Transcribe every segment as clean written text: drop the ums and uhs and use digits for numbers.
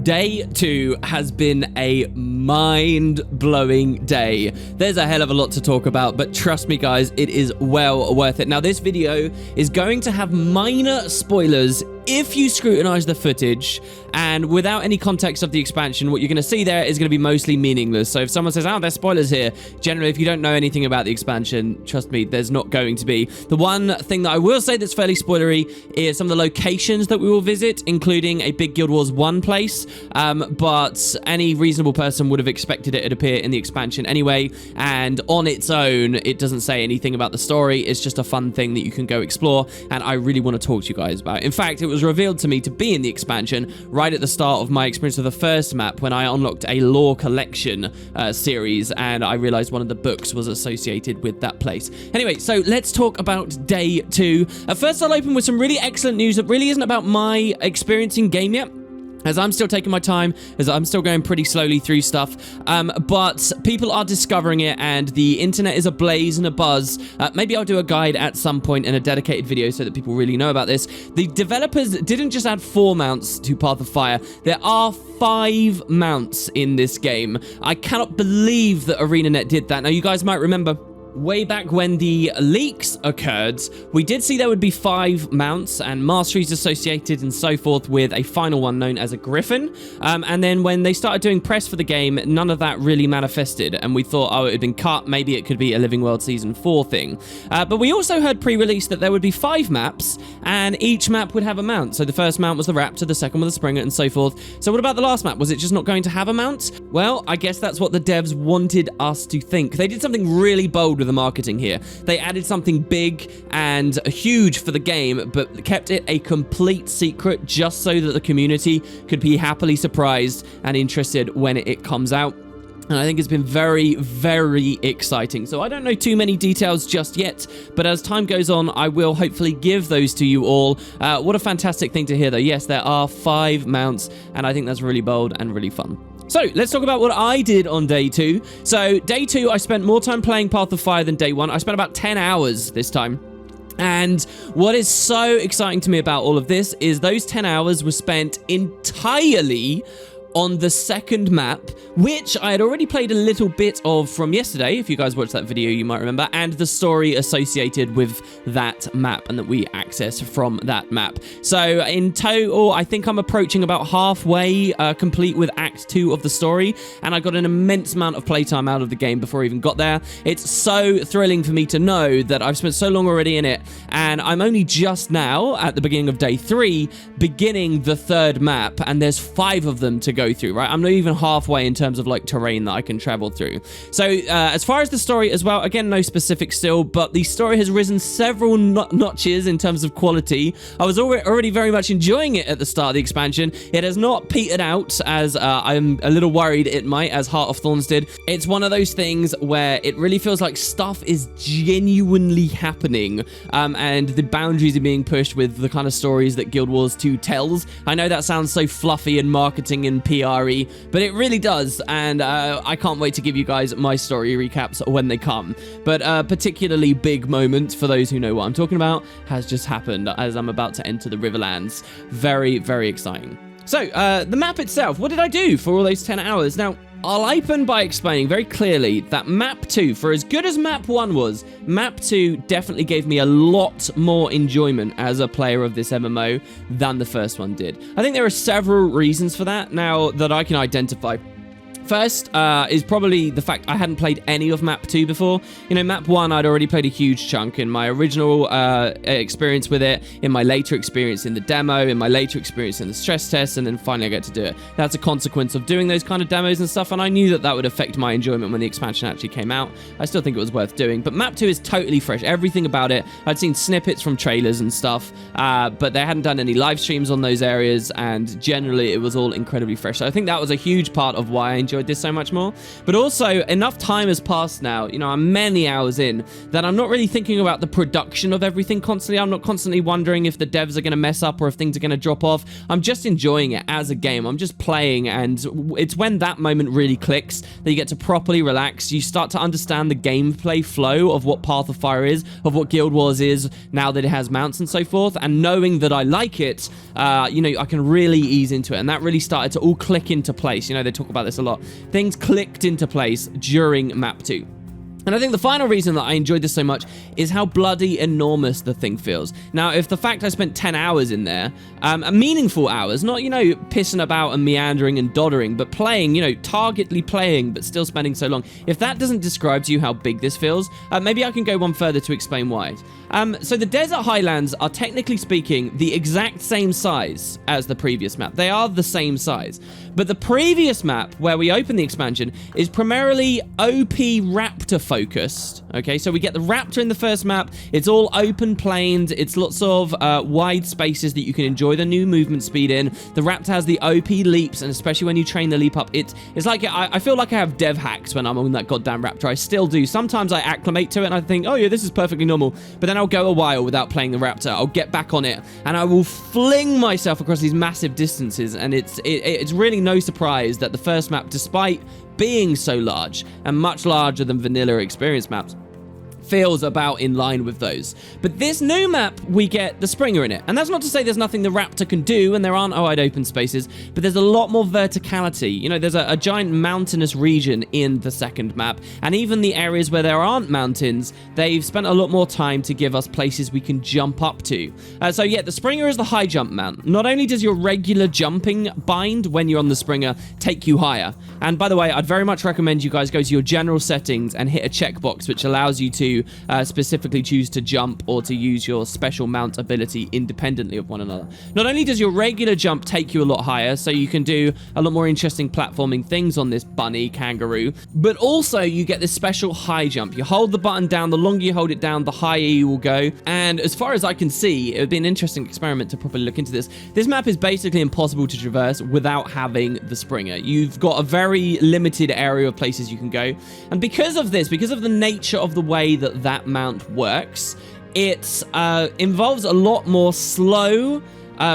Day 2 has been a mind-blowing day. There's a hell of a lot to talk about, but trust me guys, it is well worth it. Now this video is going to have minor spoilers if you scrutinize the footage, and without any context of the expansion, what you're going to see there is going to be mostly meaningless. So if someone says, oh, there's spoilers here, generally if you don't know anything about the expansion, trust me, there's not going to be. The one thing that I will say that's fairly spoilery is some of the locations that we will visit, including a big Guild Wars 1 place, but any reasonable person would have expected it to appear in the expansion anyway, and on its own, it doesn't say anything about the story. It's just a fun thing that you can go explore, and I really want to talk to you guys about. In fact, it was revealed to me to be in the expansion right at the start of my experience of the first map when I unlocked a lore collection series, and I realized one of the books was associated with that place. Anyway, so let's talk about day 2. First, I'll open with some really excellent news that really isn't about my experience in game yet, as I'm still taking my time, as I'm still going pretty slowly through stuff, but people are discovering it, and the internet is ablaze and abuzz. Maybe I'll do a guide at some point in a dedicated video so that people really know about this. The developers didn't just add 4 mounts to Path of Fire. There are 5 mounts in this game. I cannot believe that ArenaNet did that. Now, you guys might remember, way back when the leaks occurred, we did see there would be 5 mounts and masteries associated and so forth, with a final one known as a griffin. And then when they started doing press for the game, none of that really manifested, and we thought, oh, it had been cut. Maybe it could be a Living World Season 4 thing. But we also heard pre-release that there would be 5 maps, and each map would have a mount. So the first mount was the Raptor, the second was the Springer, and so forth. So what about the last map? Was it just not going to have a mount? Well, I guess that's what the devs wanted us to think. They did something really bold with the marketing here. They added something big and huge for the game, but kept it a complete secret just so that the community could be happily surprised and interested when it comes out. And I think it's been very, very exciting. So I don't know too many details just yet, but as time goes on, I will hopefully give those to you all. What a fantastic thing to hear, though. Yes, there are 5 mounts, and I think that's really bold and really fun. So, let's talk about what I did on day 2. So, day 2, I spent more time playing Path of Fire than day 1. I spent about 10 hours this time. And what is so exciting to me about all of this is those 10 hours were spent entirely on the second map, which I had already played a little bit of from yesterday. If you guys watched that video, you might remember, and the story associated with that map and that we access from that map. So in total, I think I'm approaching about halfway complete with Act 2 of the story, and I got an immense amount of playtime out of the game before I even got there. It's so thrilling for me to know that I've spent so long already in it, and I'm only just now, at the beginning of day 3, beginning the third map, and there's 5 of them to go through, right? I'm not even halfway in terms of like terrain that I can travel through. So as far as the story as well, again, no specifics still, but the story has risen several notches in terms of quality. I was already very much enjoying it at the start of the expansion. It has not petered out, as I'm a little worried it might, as Heart of Thorns did. It's one of those things where it really feels like stuff is genuinely happening, and the boundaries are being pushed with the kind of stories that Guild Wars 2 tells. I know that sounds so fluffy and marketing and PRE, but it really does, and I can't wait to give you guys my story recaps when they come. But a particularly big moment, for those who know what I'm talking about, has just happened as I'm about to enter the Riverlands. Very, very exciting. So, the map itself, what did I do for all those 10 hours? Now, I'll open by explaining very clearly that Map 2, for as good as Map 1 was, Map 2 definitely gave me a lot more enjoyment as a player of this MMO than the first one did. I think there are several reasons for that now that I can identify. First is probably the fact I hadn't played any of Map 2 before. You know, Map 1, I'd already played a huge chunk in my original experience with it, in my later experience in the demo, in my later experience in the stress test, and then finally I get to do it. That's a consequence of doing those kind of demos and stuff, and I knew that that would affect my enjoyment when the expansion actually came out. I still think it was worth doing, but Map 2 is totally fresh. Everything about it, I'd seen snippets from trailers and stuff, but they hadn't done any live streams on those areas, and generally it was all incredibly fresh. So I think that was a huge part of why I enjoyed enjoyed this so much more. But also, enough time has passed now, you know, I'm many hours in, that I'm not really thinking about the production of everything constantly. I'm not constantly wondering if the devs are going to mess up or if things are going to drop off. I'm just enjoying it as a game. I'm just playing, and it's when that moment really clicks that you get to properly relax. You start to understand the gameplay flow of what Path of Fire is, of what Guild Wars is, now that it has mounts and so forth, and knowing that I like it, you know, I can really ease into it, and that really started to all click into place. You know, they talk about this a lot. Things clicked into place during map 2. And I think the final reason that I enjoyed this so much is how bloody enormous the thing feels. Now, if the fact I spent 10 hours in there, meaningful hours, not, you know, pissing about and meandering and doddering, but playing, you know, targetly playing, but still spending so long. If that doesn't describe to you how big this feels, maybe I can go one further to explain why. So the Desert Highlands are, technically speaking, the exact same size as the previous map. They are the same size. But the previous map, where we open the expansion, is primarily OP raptor focused. Okay, so we get the raptor in the first map. It's all open plains. It's lots of wide spaces that you can enjoy the new movement speed in. The raptor has the OP leaps, and especially when you train the leap up, it's like I feel like I have dev hacks when I'm on that goddamn raptor. I still do. Sometimes I acclimate to it and I think, oh yeah, this is perfectly normal. But then I'll go a while without playing the raptor. I'll get back on it and I will fling myself across these massive distances, and it's really no surprise that the first map, despite being so large and much larger than vanilla experience maps, feels about in line with those. But this new map, we get the Springer in it. And that's not to say there's nothing the Raptor can do and there aren't wide open spaces, but there's a lot more verticality. You know, there's a giant mountainous region in the second map. And even the areas where there aren't mountains, they've spent a lot more time to give us places we can jump up to. So yeah, the Springer is the high jump mount. Not only does your regular jumping bind when you're on the Springer take you higher. And by the way, I'd very much recommend you guys go to your general settings and hit a checkbox which allows you to specifically choose to jump or to use your special mount ability independently of one another. Not only does your regular jump take you a lot higher, so you can do a lot more interesting platforming things on this bunny kangaroo, but also you get this special high jump. You hold the button down, the longer you hold it down, the higher you will go. And as far as I can see, it would be an interesting experiment to properly look into this. This map is basically impossible to traverse without having the Springer. You've got a very limited area of places you can go. And because of this, because of the nature of the way that mount works, it involves a lot more slow,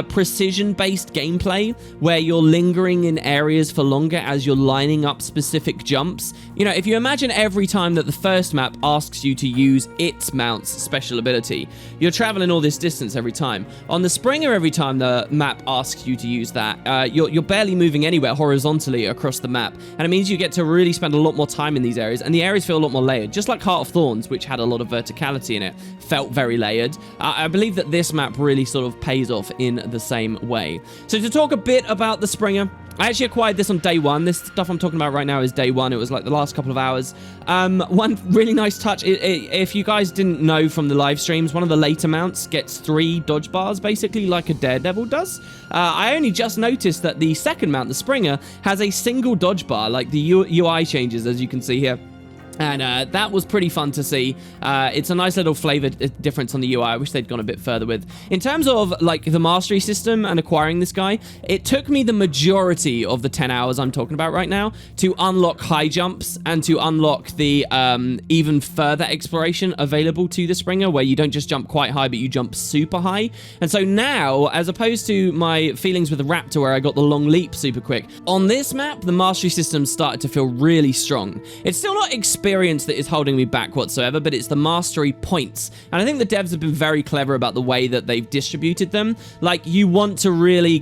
precision-based gameplay where you're lingering in areas for longer as you're lining up specific jumps. You know, if you imagine every time that the first map asks you to use its mount's special ability, you're traveling all this distance every time. On the Springer, every time the map asks you to use that, you're barely moving anywhere horizontally across the map, and it means you get to really spend a lot more time in these areas, and the areas feel a lot more layered. Just like Heart of Thorns, which had a lot of verticality in it, felt very layered. I believe that this map really sort of pays off in the same way. So to talk a bit about the Springer, I actually acquired this on day one. This stuff I'm talking about right now is day one. It was like the last couple of hours. One really nice touch, if you guys didn't know from the live streams, one of the later mounts gets 3 dodge bars, basically like a Daredevil does. I only just noticed that the second mount, the Springer, has a single dodge bar, like the UI changes, as you can see here. And that was pretty fun to see. It's a nice little flavor difference on the UI. I wish they'd gone a bit further with. In terms of like the mastery system and acquiring this guy, it took me the majority of the 10 hours I'm talking about right now to unlock high jumps and to unlock the even further exploration available to the Springer, where you don't just jump quite high, but you jump super high. And so now, as opposed to my feelings with the Raptor where I got the long leap super quick, on this map, the mastery system started to feel really strong. It's still not experience that is holding me back whatsoever, but it's the mastery points. And I think the devs have been very clever about the way that they've distributed them. Like, you want to really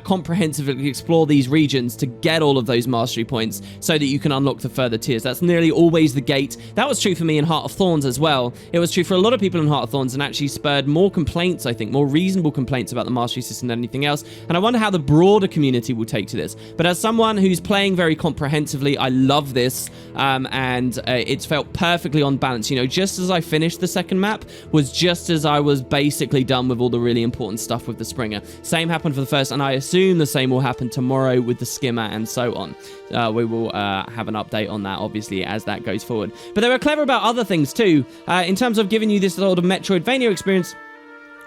comprehensively explore these regions to get all of those mastery points so that you can unlock the further tiers. That's nearly always the gate. That was true for me in Heart of Thorns as well. It was true for a lot of people in Heart of Thorns and actually spurred more complaints, I think, more reasonable complaints about the mastery system than anything else. And I wonder how the broader community will take to this. But as someone who's playing very comprehensively, I love this, and it's felt perfectly on balance. You know, just as I finished the second map was just as I was basically done with all the really important stuff with the Springer. Same happened for the first, and I assume the same will happen tomorrow with the Skimmer and so on. We will have an update on that, obviously, as that goes forward. But they were clever about other things too, in terms of giving you this sort of Metroidvania experience.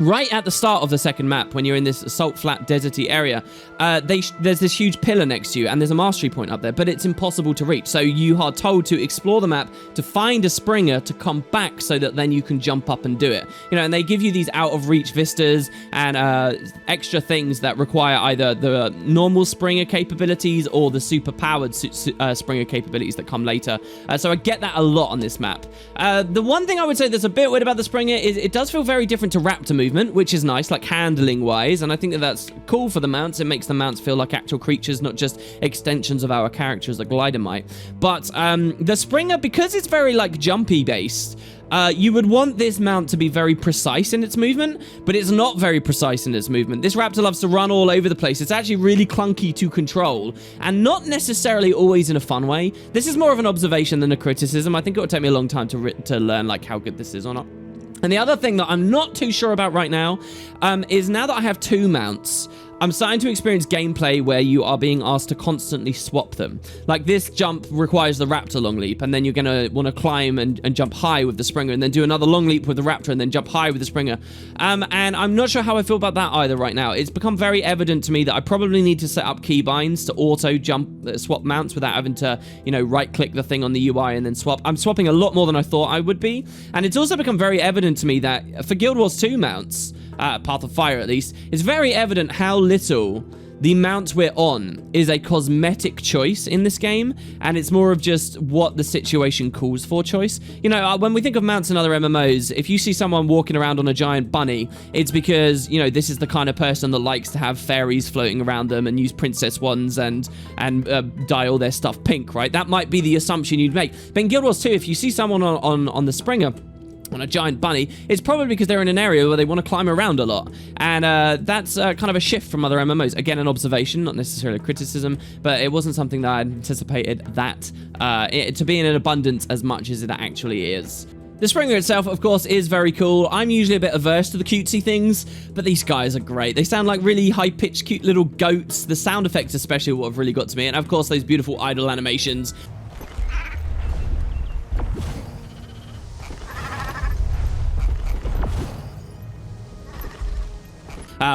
Right at the start of the second map, when you're in this salt flat deserty area, there's this huge pillar next to you, and there's a mastery point up there, but it's impossible to reach. So you are told to explore the map to find a Springer to come back so that then you can jump up and do it. You know, and they give you these out of reach vistas and extra things that require either the normal Springer capabilities or the super powered Springer capabilities that come later. So I get that a lot on this map. The one thing I would say that's a bit weird about the Springer is it does feel very different to Raptor movement, which is nice, like handling wise, and I think that that's cool for the mounts. It makes the mounts feel like actual creatures, not just extensions of our character as a glider might. But the Springer, because it's very like jumpy based, you would want this mount to be very precise in its movement, but it's not very precise in its movement. This raptor loves to run all over the place. It's actually really clunky to control, and not necessarily always in a fun way. This is more of an observation than a criticism. I think it would take me a long time to learn like how good this is or not. And the other thing that I'm not too sure about right now is now that I have 2 mounts, I'm starting to experience gameplay where you are being asked to constantly swap them. Like this jump requires the raptor long leap, and then you're going to want to climb and jump high with the Springer, and then do another long leap with the raptor, and then jump high with the Springer. And I'm not sure how I feel about that either right now. It's become very evident to me that I probably need to set up keybinds to auto swap mounts without having to, you know, right-click the thing on the UI and then swap. I'm swapping a lot more than I thought I would be. And it's also become very evident to me that for Guild Wars 2 mounts, Path of Fire at least, it's very evident how little the mount we're on is a cosmetic choice in this game, and it's more of just what the situation calls for choice. You know, when we think of mounts in other MMOs, if you see someone walking around on a giant bunny, it's because, you know, this is the kind of person that likes to have fairies floating around them and use princess wands and dye all their stuff pink, right? That might be the assumption you'd make. But in Guild Wars 2, if you see someone on the Springer, on a giant bunny, it's probably because they're in an area where they want to climb around a lot. And that's kind of a shift from other MMOs. Again, an observation, not necessarily a criticism, but it wasn't something that I anticipated that to be in an abundance as much as it actually is. The Springer itself, of course, is very cool. I'm usually a bit averse to the cutesy things, but these guys are great. They sound like really high-pitched, cute little goats. The sound effects especially what have really got to me. And of course, those beautiful idle animations.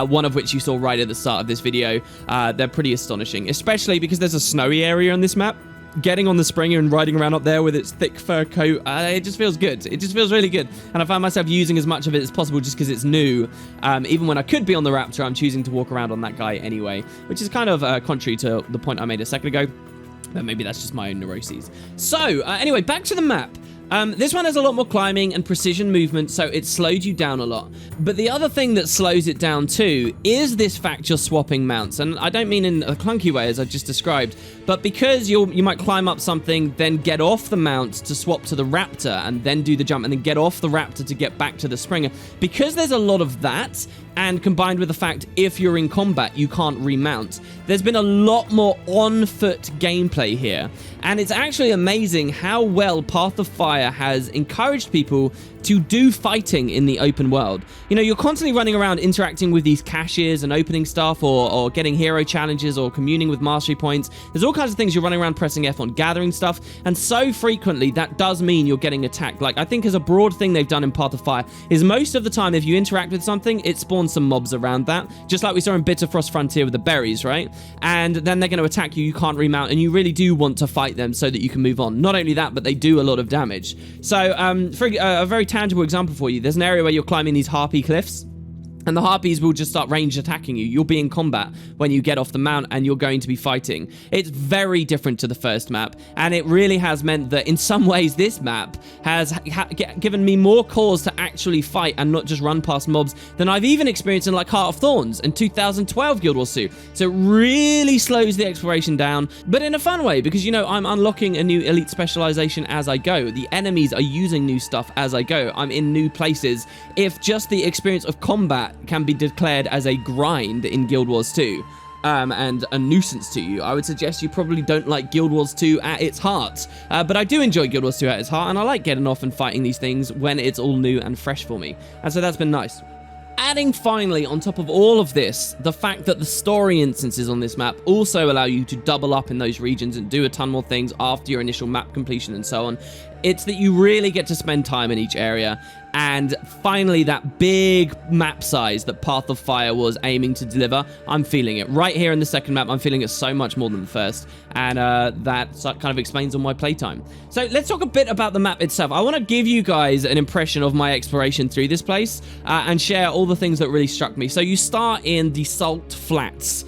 One of which you saw right at the start of this video. They're pretty astonishing, especially because there's a snowy area on this map. Getting on the Springer and riding around up there with its thick fur coat, it just feels good. It just feels really good. And I find myself using as much of it as possible just because it's new. Even when I could be on the Raptor, I'm choosing to walk around on that guy anyway, which is kind of contrary to the point I made a second ago. But maybe that's just my own neuroses. So, anyway, back to the map. This one has a lot more climbing and precision movement, so it slowed you down a lot. But the other thing that slows it down too is this fact you're swapping mounts. And I don't mean in a clunky way, as I just described, but because you might climb up something, then get off the mount to swap to the Raptor, and then do the jump, and then get off the Raptor to get back to the Springer. Because there's a lot of that, and combined with the fact if you're in combat, you can't remount, there's been a lot more on-foot gameplay here. And it's actually amazing how well Path of Fire has encouraged people to do fighting in the open world. You know, you're constantly running around interacting with these caches and opening stuff, or getting hero challenges, or communing with mastery points. There's all kinds of things you're running around pressing F on, gathering stuff, and so frequently that does mean you're getting attacked. Like, I think as a broad thing they've done in Path of Fire is most of the time if you interact with something, it spawns some mobs around that, just like we saw in Bitter Frost Frontier with the berries, right? And then they're going to attack you, you can't remount, and you really do want to fight them so that you can move on. Not only that, but they do a lot of damage. So, for a very tangible example for you, there's an area where you're climbing these Harpy cliffs, and the Harpies will just start range attacking you. You'll be in combat when you get off the mount, and you're going to be fighting. It's very different to the first map, and it really has meant that in some ways this map has given me more cause to actually fight and not just run past mobs than I've even experienced in like Heart of Thorns in 2012 Guild Wars 2. So it really slows the exploration down, but in a fun way, because, you know, I'm unlocking a new elite specialization as I go. The enemies are using new stuff as I go. I'm in new places. If just the experience of combat can be declared as a grind in Guild Wars 2 and a nuisance to you, I would suggest you probably don't like Guild Wars 2 at its heart. But I do enjoy Guild Wars 2 at its heart, and I like getting off and fighting these things when it's all new and fresh for me. And so that's been nice. Adding finally on top of all of this, the fact that the story instances on this map also allow you to double up in those regions and do a ton more things after your initial map completion and so on. It's that you really get to spend time in each area, and finally that big map size that Path of Fire was aiming to deliver. I'm feeling it. Right here in the second map, I'm feeling it so much more than the first, and that kind of explains all my playtime. So let's talk a bit about the map itself. I want to give you guys an impression of my exploration through this place and share all the things that really struck me. So you start in the Salt Flats.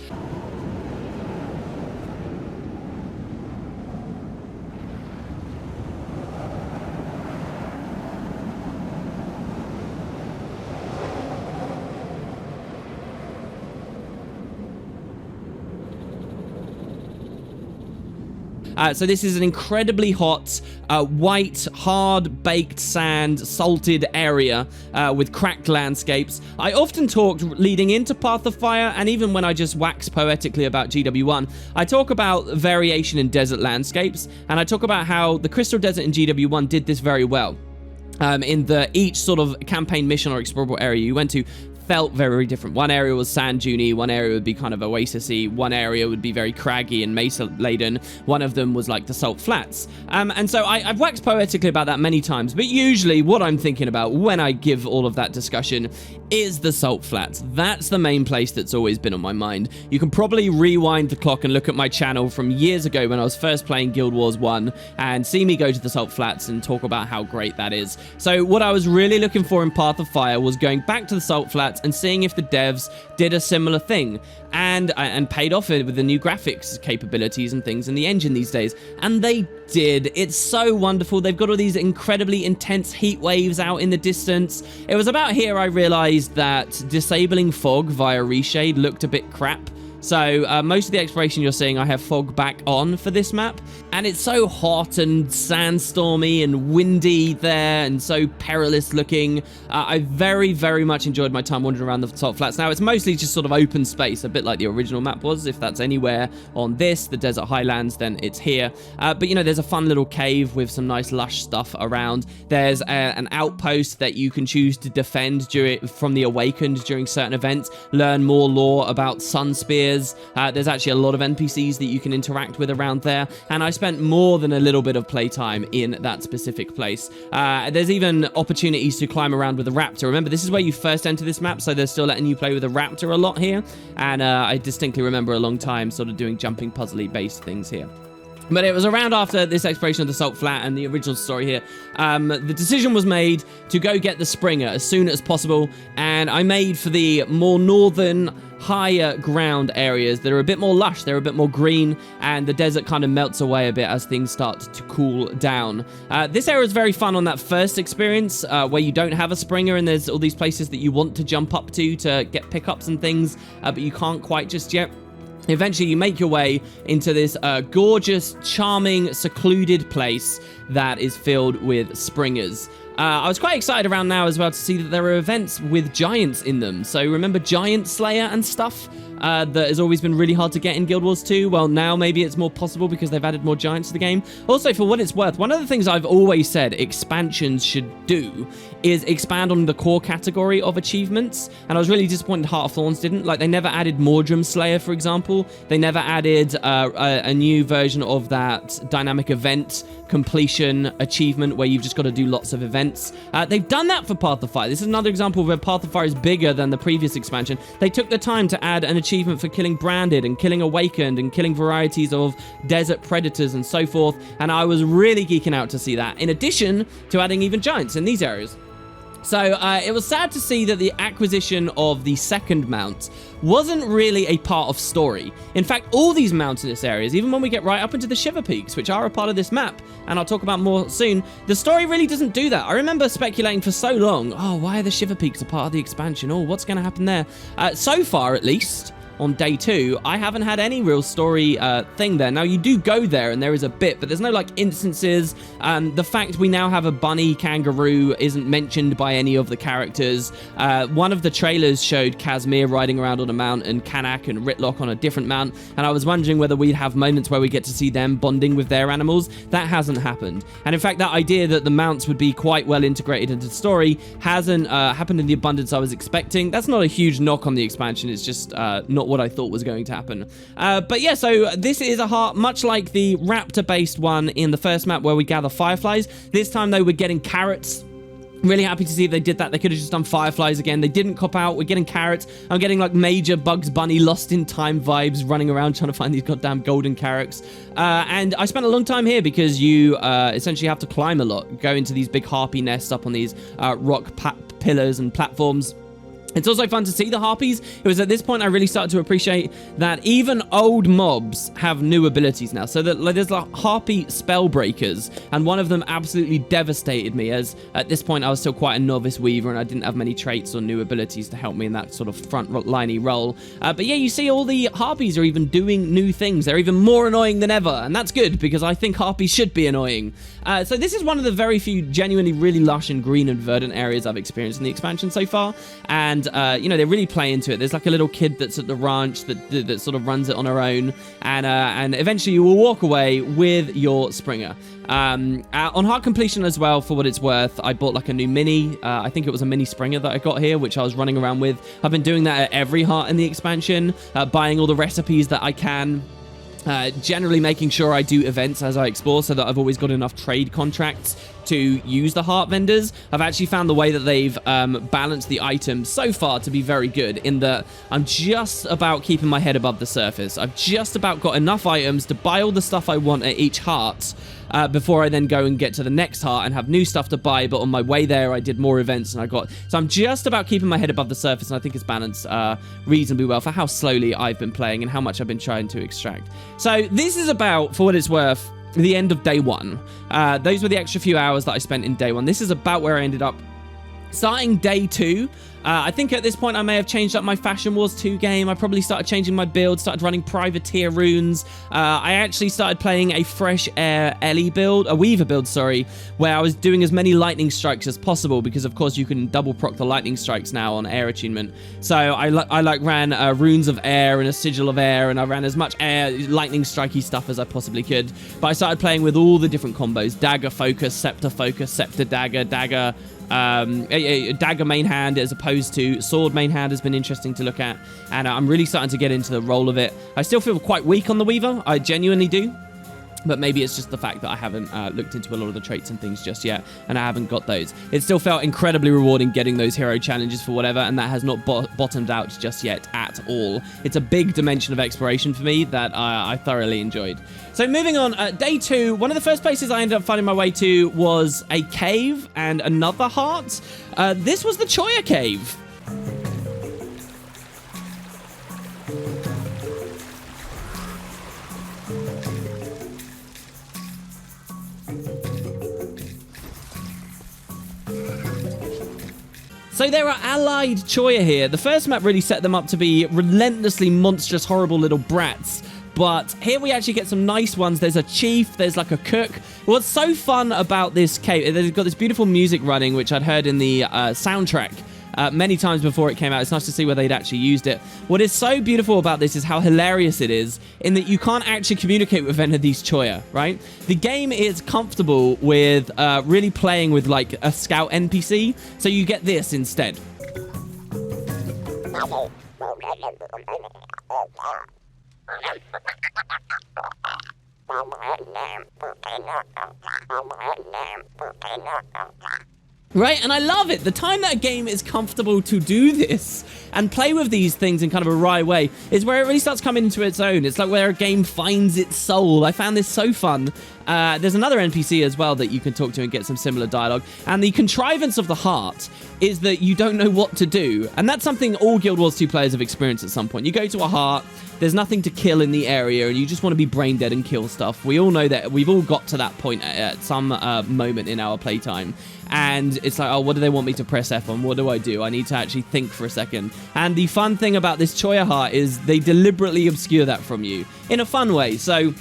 So this is an incredibly hot, white, hard-baked sand, salted area with cracked landscapes. I often talked leading into Path of Fire, and even when I just wax poetically about GW1, I talk about variation in desert landscapes, and I talk about how the Crystal Desert in GW1 did this very well. In each sort of campaign mission or explorable area you went to, felt very different. One area was sand duney, one area would be kind of oasis-y, one area would be very craggy and mesa-laden, one of them was like the Salt Flats. And so I've waxed poetically about that many times, but usually what I'm thinking about when I give all of that discussion is the Salt Flats. That's the main place that's always been on my mind. You can probably rewind the clock and look at my channel from years ago when I was first playing Guild Wars 1 and see me go to the Salt Flats and talk about how great that is. So what I was really looking for in Path of Fire was going back to the Salt Flats and seeing if the devs did a similar thing and paid off it with the new graphics capabilities and things in the engine these days. And they did. It's so wonderful. They've got all these incredibly intense heat waves out in the distance. It was about here I realized that disabling fog via reshade looked a bit crap. So most of the exploration you're seeing, I have fog back on for this map, and it's so hot and sandstormy and windy there and so perilous looking. I very, very much enjoyed my time wandering around the Salt Flats. Now, it's mostly just sort of open space, a bit like the original map was. If that's anywhere on this, the Desert Highlands, then it's here. But, you know, there's a fun little cave with some nice lush stuff around. There's an outpost that you can choose to defend from the Awakened during certain events, learn more lore about Sun Spears. There's actually a lot of NPCs that you can interact with around there, and I spent more than a little bit of playtime in that specific place. There's even opportunities to climb around with a raptor. Remember, this is where you first enter this map, so they're still letting you play with a raptor a lot here, and I distinctly remember a long time sort of doing jumping puzzly based things here. But it was around after this exploration of the Salt Flat and the original story here, the decision was made to go get the Springer as soon as possible, and I made for the more northern, higher ground areas that are a bit more lush, they're a bit more green, and the desert kind of melts away a bit as things start to cool down. This area is very fun on that first experience, where you don't have a Springer and there's all these places that you want to jump up to get pickups and things, but you can't quite just yet. Eventually, you make your way into this gorgeous, charming, secluded place that is filled with Springers. I was quite excited around now as well to see that there are events with giants in them. So remember Giant Slayer and stuff? That has always been really hard to get in Guild Wars 2. Well, now maybe it's more possible because they've added more giants to the game. Also, for what it's worth, one of the things I've always said expansions should do is expand on the core category of achievements. And I was really disappointed Heart of Thorns didn't. Like, they never added Mordrum Slayer, for example. They never added a new version of that dynamic event completion achievement where you've just got to do lots of events. They've done that for Path of Fire. This is another example where Path of Fire is bigger than the previous expansion. They took the time to add an achievement for killing Branded and killing Awakened and killing varieties of desert predators and so forth, and I was really geeking out to see that, in addition to adding even giants in these areas. So it was sad to see that the acquisition of the second mount wasn't really a part of story. In fact, all these mountainous areas, even when we get right up into the Shiverpeaks, which are a part of this map, and I'll talk about more soon, the story really doesn't do that. I remember speculating for so long, oh, why are the Shiverpeaks a part of the expansion? Oh, what's going to happen there? So far, at least, on day 2, I haven't had any real story thing there. Now, you do go there, and there is a bit, but there's no, like, instances. The fact we now have a bunny kangaroo isn't mentioned by any of the characters. One of the trailers showed Casimir riding around on a mount and Kanak and Ritlock on a different mount, and I was wondering whether we'd have moments where we get to see them bonding with their animals. That hasn't happened. And in fact, that idea that the mounts would be quite well integrated into the story hasn't happened in the abundance I was expecting. That's not a huge knock on the expansion. It's just not what I thought was going to happen. But yeah, so this is a heart, much like the raptor-based one in the first map where we gather fireflies. This time, though, we're getting carrots. Really happy to see they did that. They could have just done fireflies again. They didn't cop out. We're getting carrots. I'm getting like major Bugs Bunny Lost in Time vibes running around trying to find these goddamn golden carrots. And I spent a long time here because you essentially have to climb a lot. Go into these big harpy nests up on these rock pillars and platforms. It's also fun to see the harpies. It was at this point I really started to appreciate that even old mobs have new abilities now. So that there's like harpy spell breakers, and one of them absolutely devastated me, as at this point I was still quite a novice weaver and I didn't have many traits or new abilities to help me in that sort of front-liney role. But yeah, you see all the harpies are even doing new things. They're even more annoying than ever, and that's good because I think harpies should be annoying. So this is one of the very few genuinely really lush and green and verdant areas I've experienced in the expansion so far, and you know, they really play into it. There's like a little kid that's at the ranch that sort of runs it on her own, and eventually you will walk away with your Springer. On heart completion as well, for what it's worth, I bought like a new mini. I think it was a mini Springer that I got here, which I was running around with. I've been doing that at every heart in the expansion, buying all the recipes that I can. Generally making sure I do events as I explore so that I've always got enough trade contracts to use the heart vendors. I've actually found the way that they've balanced the items so far to be very good, in that I'm just about keeping my head above the surface. I've just about got enough items to buy all the stuff I want at each heart before I then go and get to the next heart and have new stuff to buy. But on my way there, I did more events and so I'm just about keeping my head above the surface, and I think it's balanced reasonably well for how slowly I've been playing and how much I've been trying to extract. So this is about, for what it's worth, the end of day one. Those were the extra few hours that I spent in day one. This is about where I ended up. Starting day two, I think at this point I may have changed up my Fashion Wars 2 game. I probably started changing my build, started running privateer runes. I actually started playing a fresh air Ellie build, a Weaver build, sorry, where I was doing as many lightning strikes as possible, because of course you can double proc the lightning strikes now on air attunement. So I ran runes of air and a sigil of air, and I ran as much air lightning strikey stuff as I possibly could. But I started playing with all the different combos: dagger focus, scepter dagger, a dagger main hand as opposed to sword main hand has been interesting to look at, and I'm really starting to get into the role of it. I still feel quite weak on the Weaver, I genuinely do, but maybe it's just the fact that I haven't looked into a lot of the traits and things just yet, and I haven't got those. It still felt incredibly rewarding getting those hero challenges for whatever, and that has not bottomed out just yet at all. It's a big dimension of exploration for me that I thoroughly enjoyed. So moving on, day two, one of the first places I ended up finding my way to was a cave and another heart. This was the Choya cave. So there are allied Choya here. The first map really set them up to be relentlessly monstrous, horrible little brats. But here we actually get some nice ones. There's a chief, there's like a cook. What's so fun about this cave, they've got this beautiful music running, which I'd heard in the soundtrack many times before it came out. It's nice to see where they'd actually used it. What is so beautiful about this is how hilarious it is, in that you can't actually communicate with any of these Choya, right? The game is comfortable with really playing with like a scout NPC, so you get this instead. Right, and I love it. The time that a game is comfortable to do this and play with these things in kind of a wry way is where it really starts coming into its own. It's like where a game finds its soul. I found this so fun. There's another NPC as well that you can talk to and get some similar dialogue. And the contrivance of the heart is that you don't know what to do. And that's something all Guild Wars 2 players have experienced at some point. You go to a heart, there's nothing to kill in the area, and you just want to be brain dead and kill stuff. We all know that. We've all got to that point at some moment in our playtime. And it's like, oh, what do they want me to press F on? What do I do? I need to actually think for a second. And the fun thing about this Choya heart is they deliberately obscure that from you in a fun way. So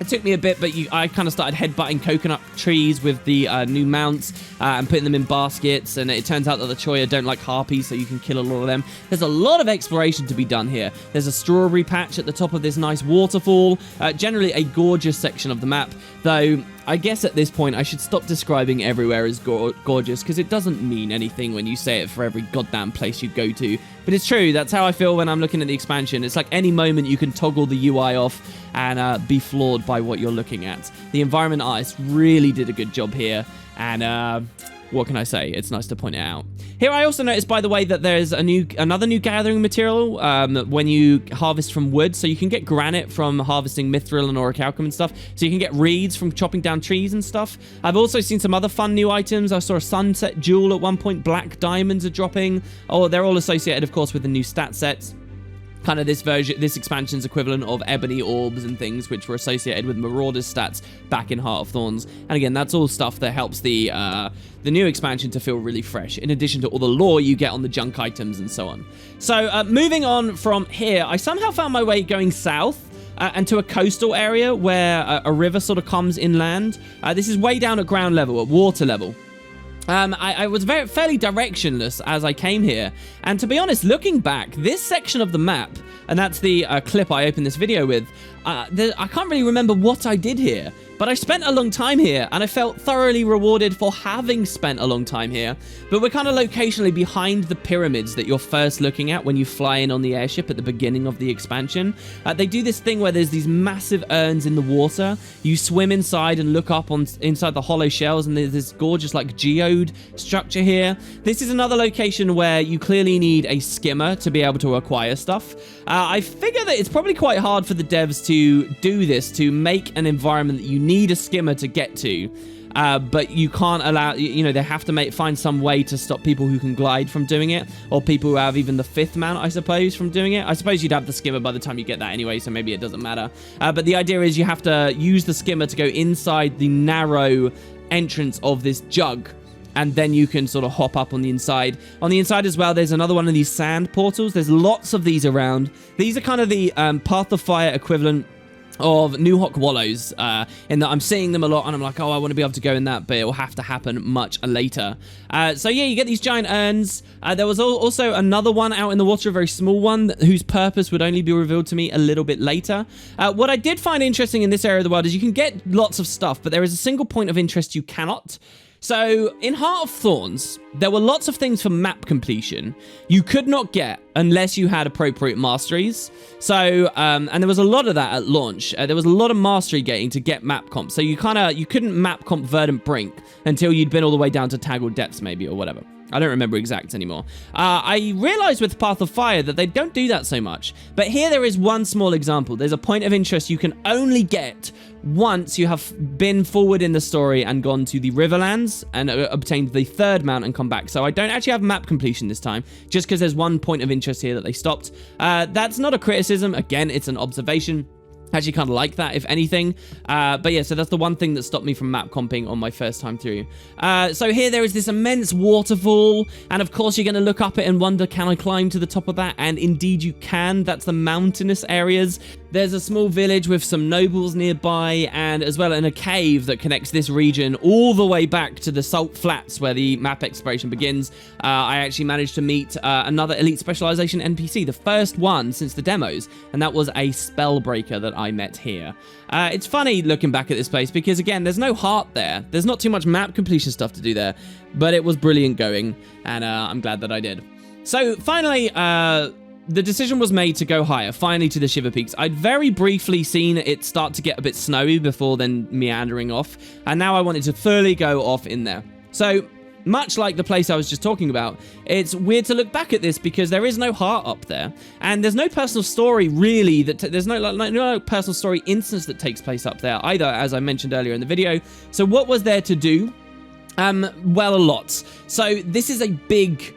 it took me a bit, but I kind of started headbutting coconut trees with the new mounts and putting them in baskets, and it turns out that the Choya don't like harpies, so you can kill a lot of them. There's a lot of exploration to be done here. There's a strawberry patch at the top of this nice waterfall, generally a gorgeous section of the map, though I guess at this point I should stop describing everywhere as gorgeous, because it doesn't mean anything when you say it for every goddamn place you go to. But it's true, that's how I feel when I'm looking at the expansion. It's like any moment you can toggle the UI off and be floored by what you're looking at. The environment artist really did a good job here, and what can I say? It's nice to point it out. Here I also noticed, by the way, that there's another new gathering material when you harvest from wood. So you can get granite from harvesting mithril and orichalcum and stuff. So you can get reeds from chopping down trees and stuff. I've also seen some other fun new items. I saw a sunset jewel at one point. Black diamonds are dropping. Oh, they're all associated, of course, with the new stat sets. Kind of this expansion's equivalent of ebony orbs and things which were associated with Marauder's stats back in Heart of Thorns. And again, that's all stuff that helps the new expansion to feel really fresh, in addition to all the lore you get on the junk items and so on. So moving on from here, I somehow found my way going south and to a coastal area where a river sort of comes inland. This is way down at ground level, at water level. I was fairly directionless as I came here, and to be honest, looking back, this section of the map, and that's the clip I opened this video with, I can't really remember what I did here, but I spent a long time here, and I felt thoroughly rewarded for having spent a long time here. But we're kind of locationally behind the pyramids that you're first looking at when you fly in on the airship at the beginning of the expansion. They do this thing where there's these massive urns in the water. You swim inside and look up inside the hollow shells, and there's this gorgeous like geode structure here. This is another location where you clearly need a skimmer to be able to acquire stuff. I figure that it's probably quite hard for the devs to do this, to make an environment that you need a skimmer to get to. But you can't allow, they have to find some way to stop people who can glide from doing it, or people who have even the 5th mount, I suppose, from doing it. I suppose you'd have the skimmer by the time you get that anyway, so maybe it doesn't matter. But the idea is you have to use the skimmer to go inside the narrow entrance of this jug, and then you can sort of hop up on the inside. On the inside as well, there's another one of these sand portals. There's lots of these around. These are kind of the Path of Fire equivalent of Ebonhawke Wallows, in that I'm seeing them a lot, and I'm like, oh, I want to be able to go in that, but it will have to happen much later. So yeah, you get these giant urns. There was also another one out in the water, a very small one, whose purpose would only be revealed to me a little bit later. What I did find interesting in this area of the world is you can get lots of stuff, but there is a single point of interest you cannot. So, in Heart of Thorns, there were lots of things for map completion you could not get unless you had appropriate masteries. So, and there was a lot of that at launch. There was a lot of mastery getting to get map comp. So you couldn't map comp Verdant Brink until you'd been all the way down to Tangled Depths maybe, or whatever. I don't remember exacts anymore. I realized with Path of Fire that they don't do that so much. But here there is one small example. There's a point of interest you can only get once you have been forward in the story and gone to the Riverlands and obtained the 3rd mount and come back. So I don't actually have map completion this time, just because there's one point of interest here that they stopped. That's not a criticism. Again, it's an observation. Actually kind of like that, if anything. But yeah, so that's the one thing that stopped me from map comping on my first time through. So here there is this immense waterfall, and of course you're going to look up it and wonder, can I climb to the top of that? And indeed you can. That's the mountainous areas. There's a small village with some nobles nearby, and as well in a cave that connects this region all the way back to the Salt Flats where the map exploration begins. I actually managed to meet another elite specialization NPC, the first one since the demos, and that was a Spellbreaker that I met here. It's funny looking back at this place because, again, there's no heart there. There's not too much map completion stuff to do there, but it was brilliant going, and I'm glad that I did. So finally, the decision was made to go higher, finally to the Shiverpeaks. I'd very briefly seen it start to get a bit snowy before then meandering off, and now I wanted to fully go off in there. So, much like the place I was just talking about, it's weird to look back at this because there is no heart up there, and there's no personal story really, there's no personal story instance that takes place up there either, as I mentioned earlier in the video. So what was there to do? Well, a lot. So this is a big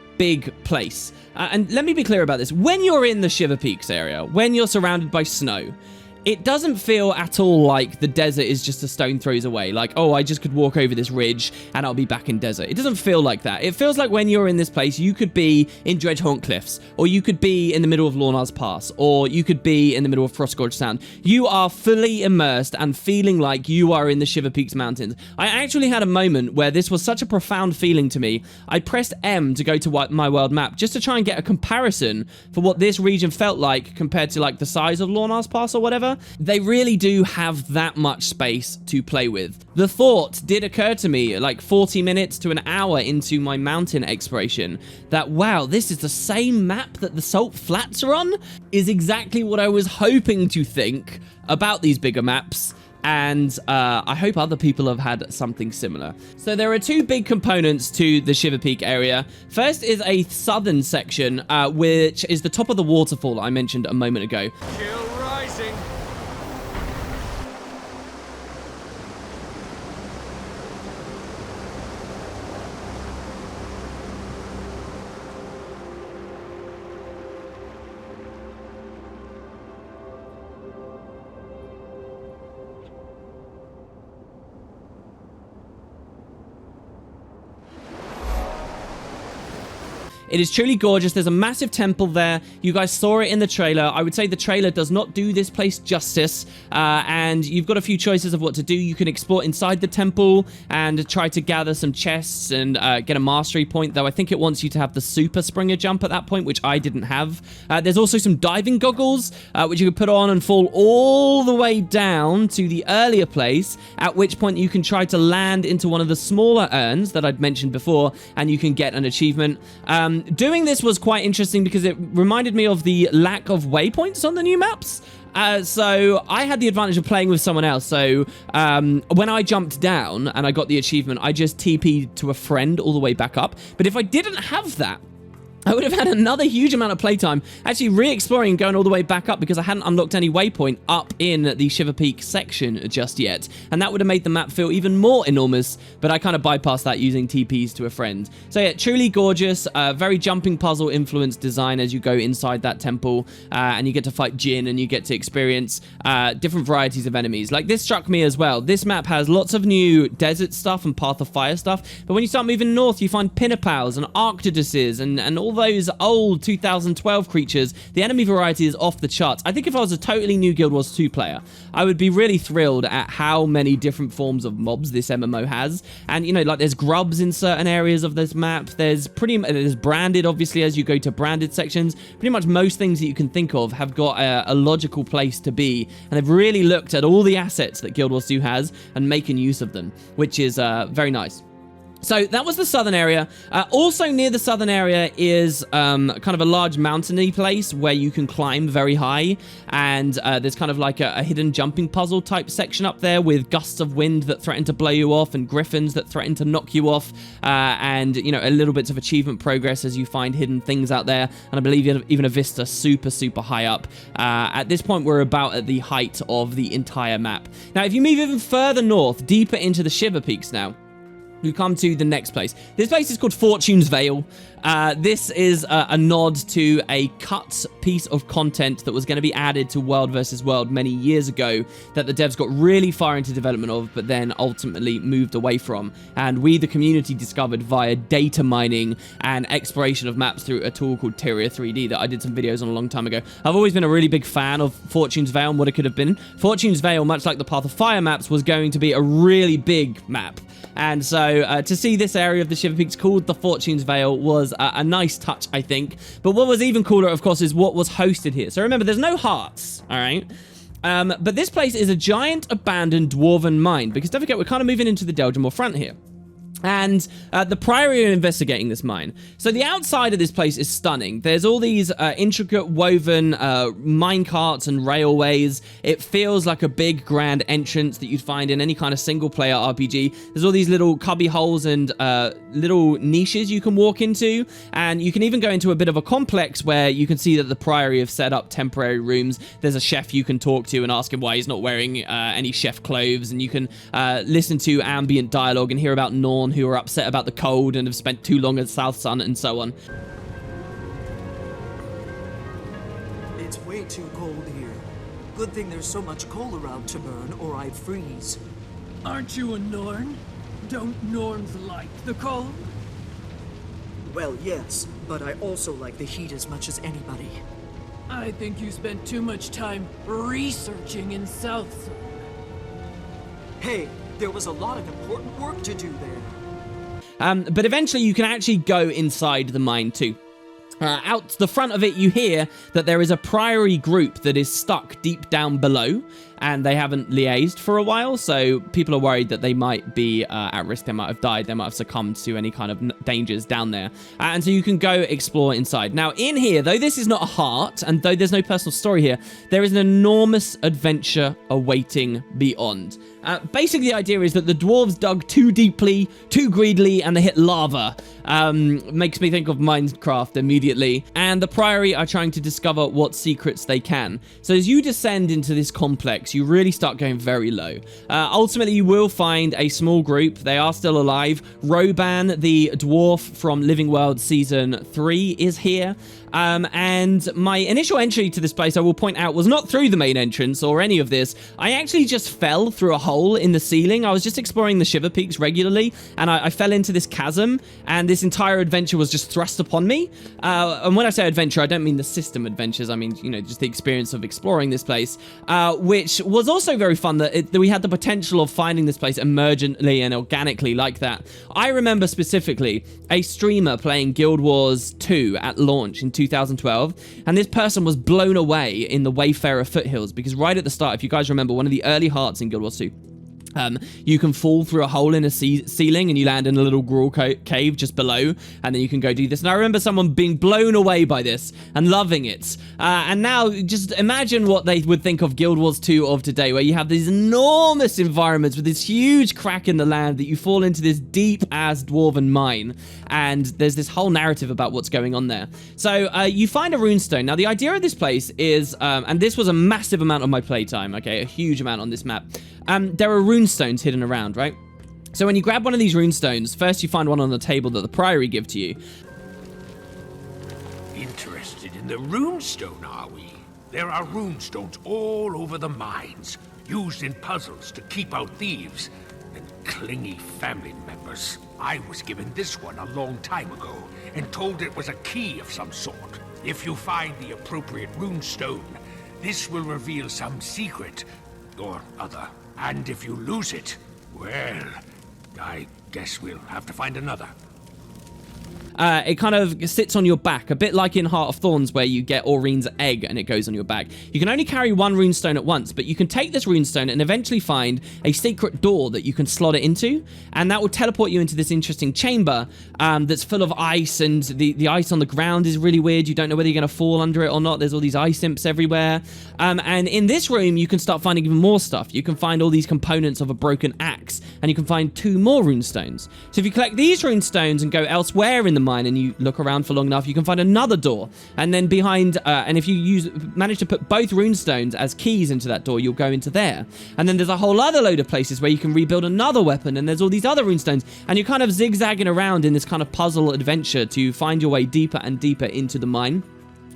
place. And let me be clear about this. When you're in the Shiverpeaks area, when you're surrounded by snow, it doesn't feel at all like the desert is just a stone throws away. Like, oh, I just could walk over this ridge and I'll be back in desert. It doesn't feel like that. It feels like when you're in this place, you could be in Dredgehaunt Cliffs, or you could be in the middle of Lornar's Pass, or you could be in the middle of Frostgorge Sound. You are fully immersed and feeling like you are in the Shiverpeaks Mountains. I actually had a moment where this was such a profound feeling to me. I pressed M to go to my world map just to try and get a comparison for what this region felt like compared to like the size of Lornar's Pass or whatever. They really do have that much space to play with. The thought did occur to me like 40 minutes to an hour into my mountain exploration that, wow, this is the same map that the Salt Flats are on, is exactly what I was hoping to think about these bigger maps. and I hope other people have had something similar. So there are two big components to the Shiverpeak area. First is a southern section, which is the top of the waterfall I mentioned a moment ago. Chill rising. It is truly gorgeous. There's a massive temple there. You guys saw it in the trailer. I would say the trailer does not do this place justice, and you've got a few choices of what to do. You can explore inside the temple and try to gather some chests and get a mastery point, though I think it wants you to have the super springer jump at that point, which I didn't have. There's also some diving goggles, which you can put on and fall all the way down to the earlier place, at which point you can try to land into one of the smaller urns that I'd mentioned before, and you can get an achievement. Doing this was quite interesting because it reminded me of the lack of waypoints on the new maps. So I had the advantage of playing with someone else. So when I jumped down and I got the achievement, I just TP'd to a friend all the way back up. But if I didn't have that, I would have had another huge amount of playtime actually re-exploring and going all the way back up because I hadn't unlocked any waypoint up in the Shiverpeak section just yet. And that would have made the map feel even more enormous, but I kind of bypassed that using TPs to a friend. So yeah, truly gorgeous, very jumping puzzle influenced design as you go inside that temple, and you get to fight Jinn and you get to experience different varieties of enemies. Like this struck me as well. This map has lots of new desert stuff and Path of Fire stuff, but when you start moving north, you find Pinnipals and Arctoduses and all those old 2012 creatures. The enemy variety is off the charts. I think if I was a totally new Guild Wars 2 player, I would be really thrilled at how many different forms of mobs this MMO has. And, you know, like there's grubs in certain areas of this map. There's branded, obviously, as you go to branded sections. Pretty much most things that you can think of have got a logical place to be. And they've really looked at all the assets that Guild Wars 2 has and making use of them, which is very nice. So that was the southern area. Also near the southern area is kind of a large mountainy place where you can climb very high. And there's kind of like a hidden jumping puzzle type section up there with gusts of wind that threaten to blow you off and griffins that threaten to knock you off. And, you know, a little bit of achievement progress as you find hidden things out there. And I believe even a vista super, super high up. At this point, we're about at the height of the entire map. Now, if you move even further north, deeper into the Shiverpeaks now, you come to the next place. This place is called Fortune's Vale. This is a nod to a cut piece of content that was going to be added to World vs. World many years ago that the devs got really far into development of, but then ultimately moved away from. And we, the community, discovered via data mining and exploration of maps through a tool called Tyria 3D that I did some videos on a long time ago. I've always been a really big fan of Fortune's Vale and what it could have been. Fortune's Vale, much like the Path of Fire maps, was going to be a really big map. And so to see this area of the Shiverpeaks called the Fortune's Vale was a nice touch, I think. But what was even cooler, of course, is what was hosted here. So remember, there's no hearts, all right? But this place is a giant abandoned dwarven mine, because don't forget, we're kind of moving into the Deldrimore front here. And the Priory are investigating this mine. So the outside of this place is stunning. There's all these intricate woven mine carts and railways. It feels like a big grand entrance that you'd find in any kind of single player RPG. There's all these little cubby holes and little niches you can walk into. And you can even go into a bit of a complex where you can see that the Priory have set up temporary rooms. There's a chef you can talk to and ask him why he's not wearing any chef clothes. And you can listen to ambient dialogue and hear about Norn, who are upset about the cold and have spent too long at South Sun and so on. It's way too cold here. Good thing there's so much coal around to burn, or I'd freeze. Aren't you a Norn? Don't Norns like the cold? Well, yes, but I also like the heat as much as anybody. I think you spent too much time researching in South Sun. Hey, there was a lot of important work to do there. But eventually you can actually go inside the mine too. Out the front of it, you hear that there is a Priory group that is stuck deep down below. and they haven't liaised for a while, so people are worried that they might be at risk. They might have died. They might have succumbed to any kind of dangers down there. And so you can go explore inside. Now, in here, though this is not a heart, and though there's no personal story here, there is an enormous adventure awaiting beyond. Basically, the idea is that the dwarves dug too deeply, too greedily, and they hit lava. Makes me think of Minecraft immediately. And the Priory are trying to discover what secrets they can. So as you descend into this complex, you really start going very low. Ultimately, you will find a small group. They are still alive. Roban, the dwarf from Living World Season 3, is here. And my initial entry to this place, I will point out, was not through the main entrance or any of this. I actually just fell through a hole in the ceiling. I was just exploring the Shiverpeaks regularly, and I fell into this chasm, and this entire adventure was just thrust upon me. And when I say adventure, I don't mean the system adventures. I mean, you know, just the experience of exploring this place, which was also very fun, that we had the potential of finding this place emergently and organically like that. I remember specifically a streamer playing Guild Wars 2 at launch in 2012, and this person was blown away in the Wayfarer foothills, because right at the start, if you guys remember, one of the early hearts in Guild Wars 2, you can fall through a hole in a ceiling and you land in a little gruel cave just below, and then you can go do this. And I remember someone being blown away by this and loving it. And now just imagine what they would think of Guild Wars 2 of today, where you have these enormous environments with this huge crack in the land that you fall into this deep-ass dwarven mine. And there's this whole narrative about what's going on there. So you find a runestone. Now, the idea of this place is, and this was a massive amount of my playtime, okay, a huge amount on this map. There are runestones hidden around, right? So when you grab one of these runestones, first you find one on the table that the Priory give to you. Interested in the runestone, are we? There are runestones all over the mines, used in puzzles to keep out thieves and clingy family members. I was given this one a long time ago and told it was a key of some sort. If you find the appropriate runestone, this will reveal some secret or other. And if you lose it, well, I guess we'll have to find another. It kind of sits on your back, a bit like in Heart of Thorns, where you get Aureen's egg and it goes on your back. You can only carry one runestone at once, but you can take this runestone and eventually find a secret door that you can slot it into, and that will teleport you into this interesting chamber that's full of ice, and the ice on the ground is really weird. You don't know whether you're going to fall under it or not. There's all these ice imps everywhere. And in this room, you can start finding even more stuff. You can find all these components of a broken axe, and you can find 2 more runestones. So if you collect these runestones and go elsewhere in the mine and you look around for long enough, you can find another door. And then behind, and if you manage to put both runestones as keys into that door, you'll go into there. And then there's a whole other load of places where you can rebuild another weapon, and there's all these other runestones, and you're kind of zigzagging around in this kind of puzzle adventure to find your way deeper and deeper into the mine,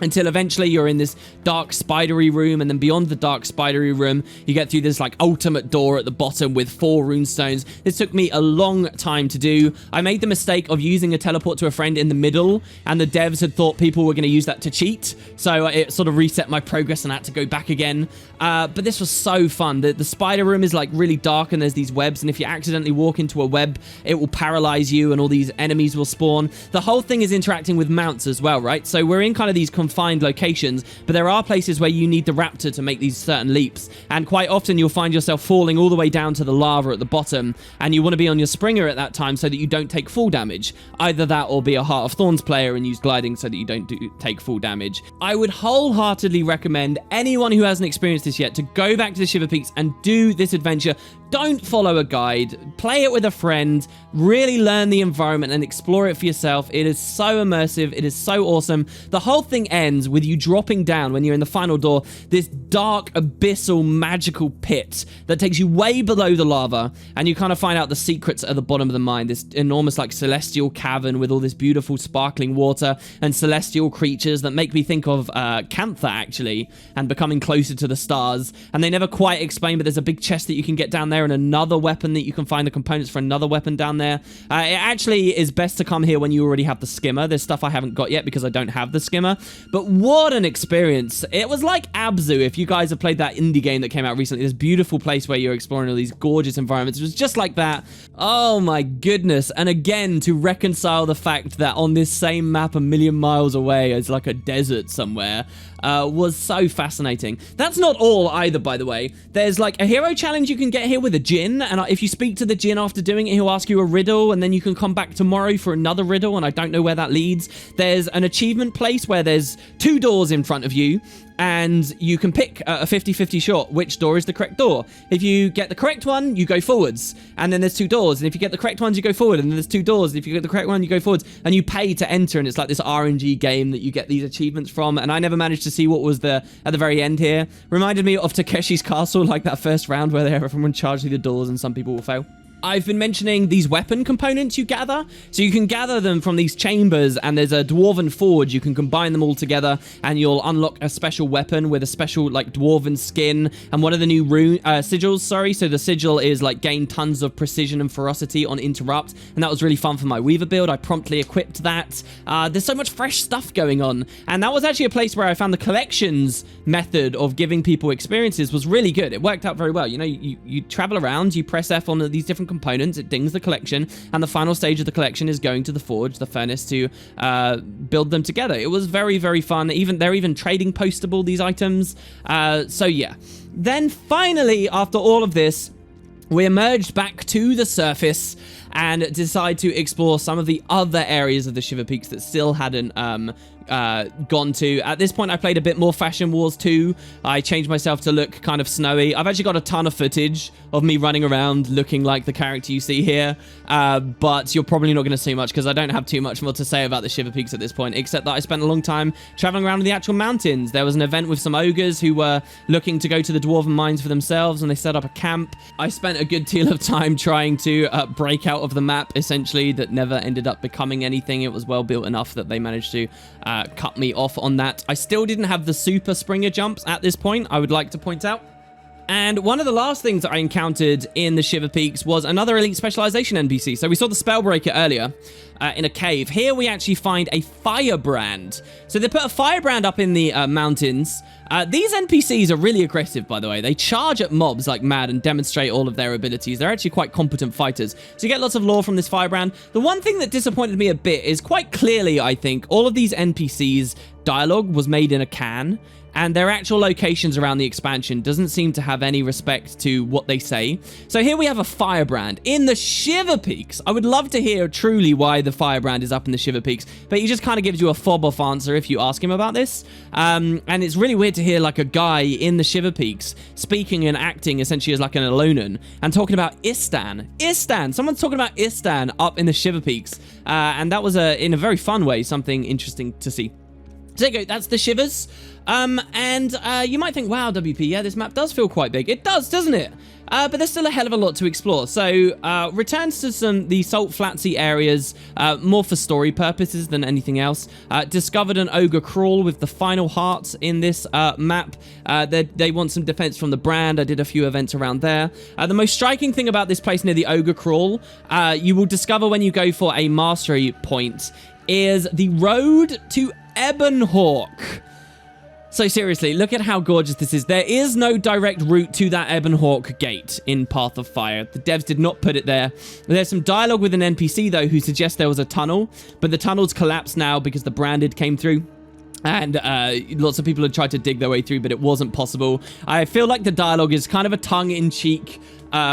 until eventually you're in this dark spidery room, and then beyond the dark spidery room, you get through this like ultimate door at the bottom with 4 runestones. This took me a long time to do. I made the mistake of using a teleport to a friend in the middle, and the devs had thought people were going to use that to cheat, so it sort of reset my progress and I had to go back again. But this was so fun. The spider room is like really dark, and there's these webs, and if you accidentally walk into a web, it will paralyze you and all these enemies will spawn. The whole thing is interacting with mounts as well, right? So we're in kind of these confined locations, but there are places where you need the raptor to make these certain leaps, and quite often you'll find yourself falling all the way down to the lava at the bottom, and you want to be on your springer at that time so that you don't take full damage. Either that or be a Heart of Thorns player and use gliding so that you don't take full damage. I would wholeheartedly recommend anyone who hasn't experienced this yet to go back to the Shiverpeaks and do this adventure. Don't follow a guide. Play it with a friend. Really learn the environment and explore it for yourself. It is so immersive. It is so awesome. The whole thing ends with you dropping down when you're in the final door, this dark, abyssal, magical pit that takes you way below the lava, and you kind of find out the secrets at the bottom of the mine. This enormous, like, celestial cavern with all this beautiful, sparkling water and celestial creatures that make me think of Cantha, actually, and becoming closer to the stars. And they never quite explain, but there's a big chest that you can get down there, and another weapon that you can find the components for another weapon down there. It actually is best to come here when you already have the skimmer. There's stuff I haven't got yet because I don't have the skimmer, but what an experience. It was like Abzu, if you guys have played that indie game that came out recently, this beautiful place where you're exploring all these gorgeous environments. It was just like that. Oh my goodness. And again, to reconcile the fact that on this same map a million miles away is like a desert somewhere was so fascinating. That's not all either, by the way. There's like a hero challenge you can get here with a djinn, and if you speak to the djinn after doing it, he'll ask you a riddle, and then you can come back tomorrow for another riddle, and I don't know where that leads. There's an achievement place where there's 2 doors in front of you, and you can pick a 50-50 shot which door is the correct door. If you get the correct one, you go forwards, and then there's 2 doors, and if you get the correct ones, you go forward, and then there's 2 doors, and if you get the correct one, you go forwards, and you pay to enter, and it's like this RNG game that you get these achievements from, and I never managed to see what was at the very end here. Reminded me of Takeshi's Castle, like that first round where everyone charged through the doors and some people will fail. I've been mentioning these weapon components you gather. So you can gather them from these chambers, and there's a dwarven forge. You can combine them all together, and you'll unlock a special weapon with a special, like, dwarven skin. And one of the new sigils, sorry. So the sigil is, like, gain tons of precision and ferocity on interrupt. And that was really fun for my Weaver build. I promptly equipped that. There's so much fresh stuff going on. And that was actually a place where I found the collections method of giving people experiences was really good. It worked out very well. You know, you travel around, you press F on these different components, it dings the collection, and the final stage of the collection is going to the forge, the furnace, to build them together. It was very, very fun. They're even trading postable, these items. So yeah. Then finally, after all of this, we emerged back to the surface and decide to explore some of the other areas of the Shiverpeaks that still hadn't gone to. At this point, I played a bit more Fashion Wars 2. I changed myself to look kind of snowy. I've actually got a ton of footage of me running around looking like the character you see here, but you're probably not going to see much because I don't have too much more to say about the Shiverpeaks at this point, except that I spent a long time traveling around in the actual mountains. There was an event with some ogres who were looking to go to the dwarven mines for themselves, and they set up a camp. I spent a good deal of time trying to break out of the map, essentially, that never ended up becoming anything. It was well built enough that they managed to cut me off on that. I still didn't have the super Springer jumps at this point, I would like to point out. And one of the last things that I encountered in the Shiverpeaks was another elite specialization NPC. So we saw the Spellbreaker earlier in a cave. Here we actually find a firebrand. So they put a firebrand up in the mountains. These NPCs are really aggressive, by the way. They charge at mobs like mad and demonstrate all of their abilities. They're actually quite competent fighters. So you get lots of lore from this firebrand. The one thing that disappointed me a bit is quite clearly, I think, all of these NPCs' dialogue was made in a can, and their actual locations around the expansion doesn't seem to have any respect to what they say. So here we have a firebrand in the Shiverpeaks. I would love to hear truly why the firebrand is up in the Shiverpeaks, but he just kind of gives you a fob-off answer if you ask him about this. And it's really weird to hear like a guy in the Shiverpeaks speaking and acting essentially as like an Alolan and talking about Istan. Istan! Someone's talking about Istan up in the Shiverpeaks. And that was, in a very fun way, something interesting to see. So there you go, that's the Shivers. And you might think, wow, WP, yeah, this map does feel quite big. It does, doesn't it? But there's still a hell of a lot to explore. So returns to the Salt Flatsy areas, more for story purposes than anything else. Discovered an ogre crawl with the final heart in this map. They want some defense from the brand. I did a few events around there. The most striking thing about this place near the ogre crawl, you will discover when you go for a mastery point, is the road to Ebonhawke. So seriously, look at how gorgeous this is. There is no direct route to that Ebonhawke gate in Path of Fire. The devs did not put it there. There's some dialogue with an NPC, though, who suggests there was a tunnel, but the tunnel's collapsed now because the branded came through. And lots of people had tried to dig their way through, but it wasn't possible. I feel like the dialogue is kind of a tongue-in-cheek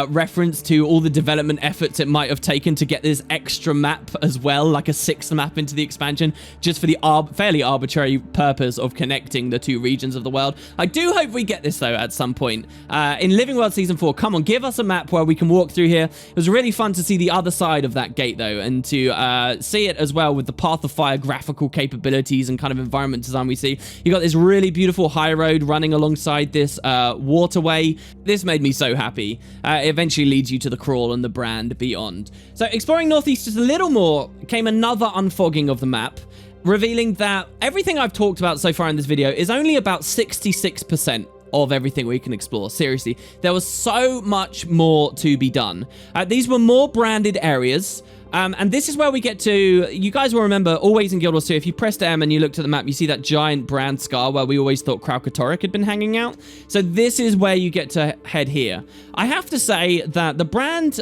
reference to all the development efforts it might have taken to get this extra map as well, like a 6th map into the expansion, just for the fairly arbitrary purpose of connecting the 2 regions of the world. I do hope we get this, though, at some point. In Living World Season 4, come on, give us a map where we can walk through here. It was really fun to see the other side of that gate, though, and to see it as well with the Path of Fire graphical capabilities and kind of environment design we see. You got this really beautiful high road running alongside this waterway. This made me so happy. It eventually leads you to the crawl and the brand beyond. So exploring northeast just a little more came another unfogging of the map, revealing that everything I've talked about so far in this video is only about 66% of everything we can explore. Seriously, there was so much more to be done. These were more branded areas. And this is where we get to, you guys will remember, always in Guild Wars 2, if you pressed M and you looked at the map, you see that giant brand scar where we always thought Kraukatorrik had been hanging out. So this is where you get to head here. I have to say that the brand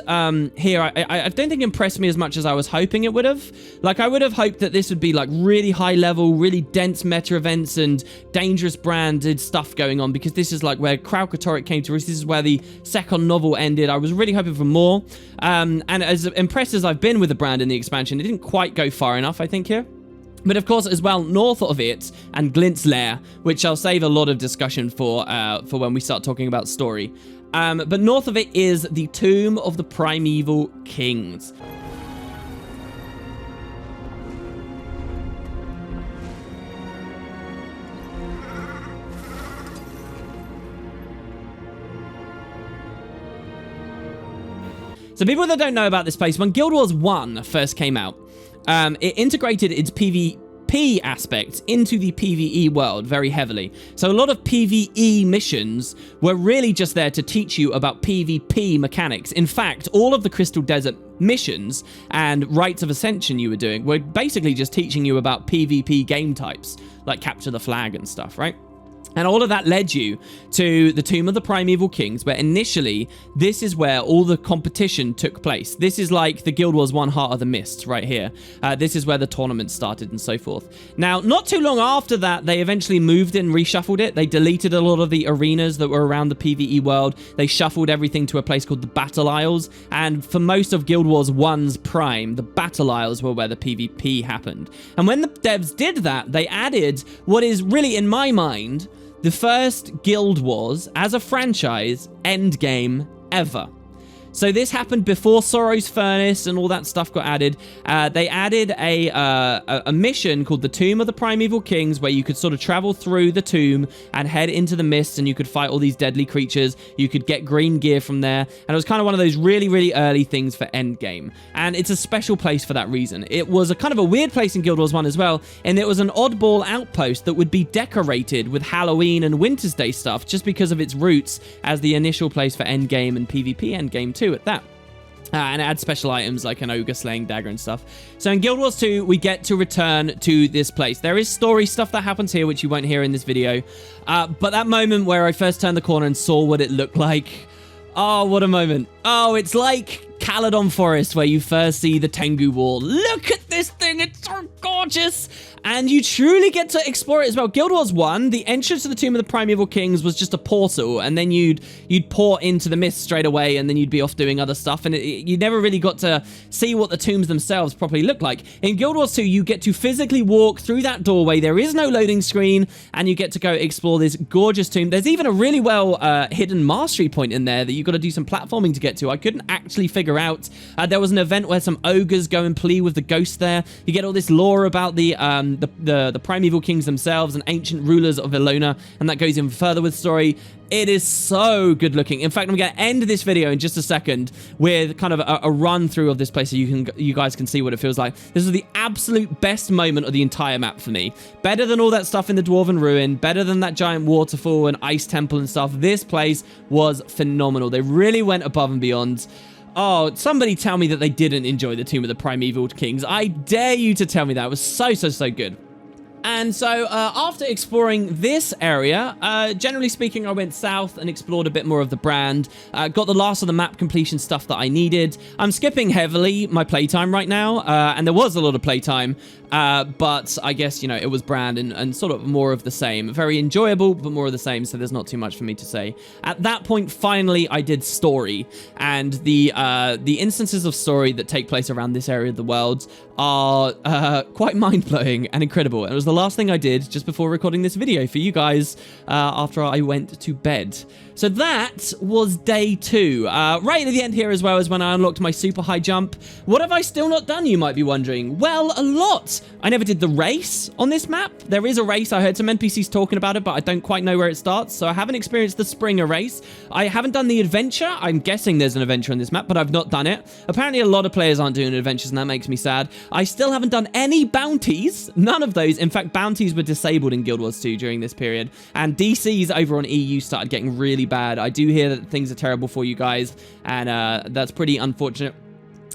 here, I don't think impressed me as much as I was hoping it would have. Like, I would have hoped that this would be like really high level, really dense meta events and dangerous branded stuff going on, because this is like where Kraukatorrik came to roost. This is where the second novel ended. I was really hoping for more. And as impressed as I've been with the brand in the expansion, it didn't quite go far enough, I think, here. But of course, as well, north of it, and Glint's Lair, which I'll save a lot of discussion for when we start talking about story. But north of it is the Tomb of the Primeval Kings. So people that don't know about this place, when Guild Wars 1 first came out, it integrated its PvP aspects into the PvE world very heavily. So a lot of PvE missions were really just there to teach you about PvP mechanics. In fact, all of the Crystal Desert missions and Rites of Ascension you were doing were basically just teaching you about PvP game types, like Capture the Flag and stuff, right? And all of that led you to the Tomb of the Primeval Kings, where initially, this is where all the competition took place. This is like the Guild Wars 1 Heart of the Mist right here. This is where the tournament started and so forth. Now, not too long after that, they eventually moved and reshuffled it. They deleted a lot of the arenas that were around the PvE world. They shuffled everything to a place called the Battle Isles. And for most of Guild Wars 1's prime, the Battle Isles were where the PvP happened. And when the devs did that, they added what is really, in my mind, the first Guild Wars as a franchise endgame ever. So this happened before Sorrow's Furnace and all that stuff got added. They added a mission called the Tomb of the Primeval Kings, where you could sort of travel through the tomb and head into the mists, and you could fight all these deadly creatures. You could get green gear from there, and it was kind of one of those really, really early things for endgame. And it's a special place for that reason. It was a kind of a weird place in Guild Wars 1 as well, and it was an oddball outpost that would be decorated with Halloween and Winter's Day stuff just because of its roots as the initial place for endgame and PvP endgame too at that. And add special items like an ogre slaying dagger and stuff. So in Guild Wars 2, we get to return to this place. There is story stuff that happens here, which you won't hear in this video. But that moment where I first turned the corner and saw what it looked like, oh, what a moment. Oh, it's like Caledon Forest, where you first see the Tengu Wall. Look at this thing, it's so gorgeous! And you truly get to explore it as well. Guild Wars 1, the entrance to the Tomb of the Primeval Kings was just a portal, and then you'd pour into the mist straight away, and then you'd be off doing other stuff, and you never really got to see what the tombs themselves properly look like. In Guild Wars 2, you get to physically walk through that doorway. There is no loading screen, and you get to go explore this gorgeous tomb. There's even a really well hidden mastery point in there that you've got to do some platforming to get to. I couldn't actually figure out. There was an event where some ogres go and plea with the ghost there. You get all this lore about the Primeval Kings themselves and ancient rulers of Elona, and that goes in further with story. It is so good looking. In fact, I'm going to end this video in just a second with kind of a run through of this place so you guys can see what it feels like. This is the absolute best moment of the entire map for me. Better than all that stuff in the Dwarven Ruin, better than that giant waterfall and ice temple and stuff. This place was phenomenal. They really went above and beyond. Oh, somebody tell me that they didn't enjoy the Tomb of the Primeval Kings. I dare you to tell me that. It was so, so, so good. And so after exploring this area, generally speaking, I went south and explored a bit more of the brand. Got the last of the map completion stuff that I needed. I'm skipping heavily my playtime right now, and there was a lot of playtime. But I guess, you know, it was brand and sort of more of the same. Very enjoyable, but more of the same, so there's not too much for me to say. At that point, finally, I did story. And the instances of story that take place around this area of the world are quite mind-blowing and incredible. And it was the last thing I did just before recording this video for you guys after I went to bed. So that was day 2. Right at the end here as well is when I unlocked my super high jump. What have I still not done, you might be wondering? Well, a lot. I never did the race on this map. There is a race. I heard some NPCs talking about it, but I don't quite know where it starts. So I haven't experienced the Springer race. I haven't done the adventure. I'm guessing there's an adventure on this map, but I've not done it. Apparently a lot of players aren't doing adventures, and that makes me sad. I still haven't done any bounties. None of those. In fact, bounties were disabled in Guild Wars 2 during this period. And DCs over on EU started getting really bad. I do hear that things are terrible for you guys, and that's pretty unfortunate.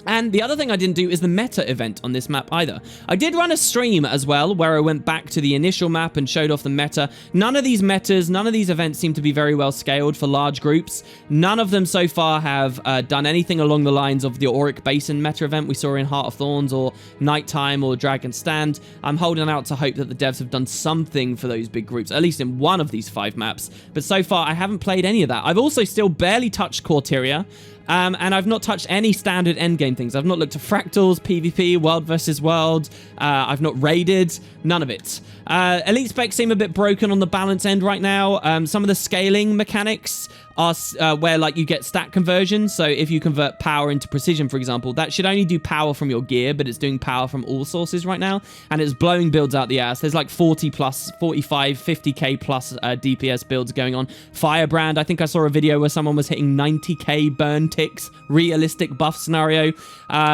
And the other thing I didn't do is the meta event on this map either. I did run a stream as well, where I went back to the initial map and showed off the meta. None of these metas, none of these events seem to be very well scaled for large groups. None of them so far have done anything along the lines of the Auric Basin meta event we saw in Heart of Thorns or Nighttime or Dragon's Stand. I'm holding out to hope that the devs have done something for those big groups, at least in one of these 5 maps. But so far, I haven't played any of that. I've also still barely touched Corteria. And I've not touched any standard endgame things. I've not looked at fractals, PvP, world versus world. I've not raided. None of it. Elite specs seem a bit broken on the balance end right now. Some of the scaling mechanics are where like you get stat conversion. So if you convert power into precision, for example, that should only do power from your gear, but it's doing power from all sources right now. And it's blowing builds out the ass. There's like 40 plus, 45, 50k plus DPS builds going on. Firebrand, I think I saw a video where someone was hitting 90k burn ticks, realistic buff scenario.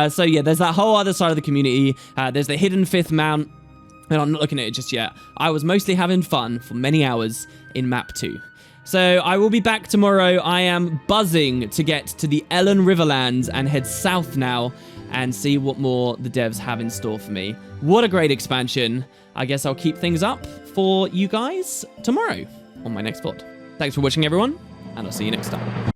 So yeah, there's that whole other side of the community. There's the hidden 5th mount, and I'm not looking at it just yet. I was mostly having fun for many hours in map 2. So I will be back tomorrow. I am buzzing to get to the Ellen Riverlands and head south now and see what more the devs have in store for me. What a great expansion. I guess I'll keep things up for you guys tomorrow on my next VOD. Thanks for watching, everyone, and I'll see you next time.